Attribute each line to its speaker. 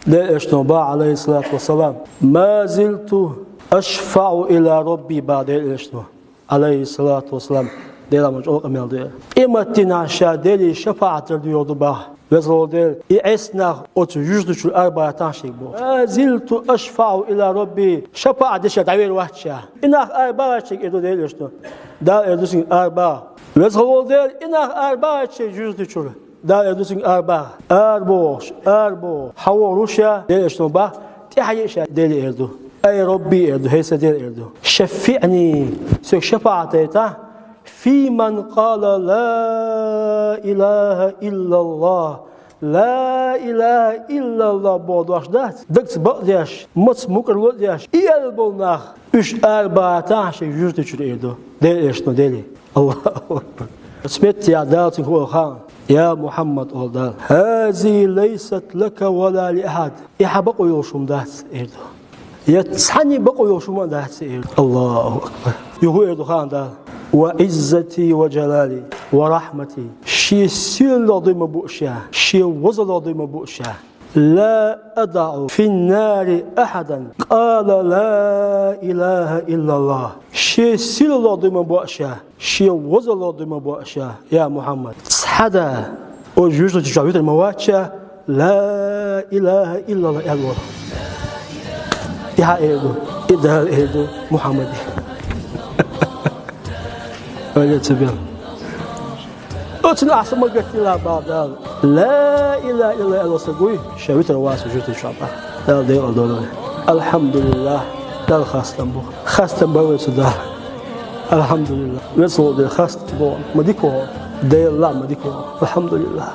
Speaker 1: ده اشتنبا عليه الصلاة والسلام ما زلت أشفع إلى ربي بعد الاشتنبا عليه الصلاة والسلام ده مجموع أميال ده إما تنعشى دلي شفاعة ديودو باه وزرو دل إعسنا أتجوزد شو أربعة تنشيك بو ما زلت أشفع إلى ربي شفاعة دشا دعوير وحشا إنك أربعة شيك إدو دل اشتنبا ده إدوسين أربعة وزرو دل إنك أربعة شيك جوزد شو ده إدوسين أربعة أربو حوروشا دل اشتنبا تحييشا دل إردو أي ربي إردو هيسا دل إردو شفعني سيك شفاعتي في من قال لا إله إلا الله لا إله إلا الله بودواش دات دكت بقديش مص مكر لديش إيالبولناخ üç أربعة شيء جوزد شو إردو دل إشتو دلي الله أكبر سمعت يا دالتين هو خان يا محمد أولدال هذه ليست لك ولا لأحد إحبقوا يوشم دات إردو يتسحني بقوا يوشم دات إردو الله أكبر يهو إردو خان دال وعزتي وجلالي ورحمتي شي سيل لضيم بؤشا شي وزل لضيم بؤشا لا أدع في النار أحدا قال لا إله إلا الله شي سيل لضيم بؤشا شي وزل لضيم بؤشا يا محمد حدا وجوز تجاوز المواتشا لا إله إلا الله الله يا إيدو إدها إيدو محمد أجل سبيل أتنا أحسن ما قلت لها بعد لا إله إلا الله سقوي شويت رواس وجوت إن شاء الله لا دي أدوله الحمد لله لا خاص تنبو خاص تنبو ويسدها الحمد لله ويسود خاص تنبو مديكو دي الله مديكو الحمد لله